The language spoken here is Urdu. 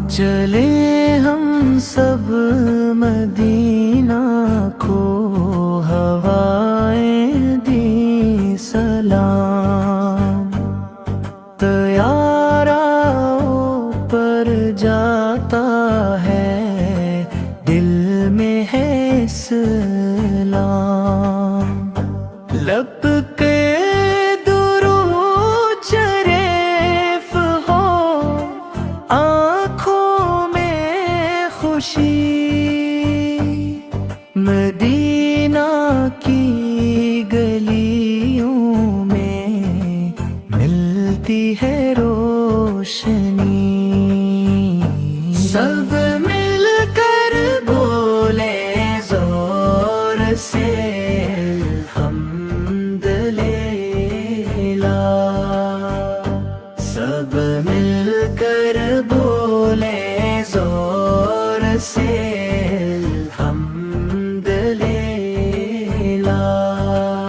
چلے ہم سب مدینہ کو ہوائیں دی سلام، طیارہ اوپر جاتا ہے دل میں ہے اسلام، لب کے درود شریف ہو آنکھوں میں خوشی، مدینہ کی گلیوں میں ملتی ہے روشنی، سب میں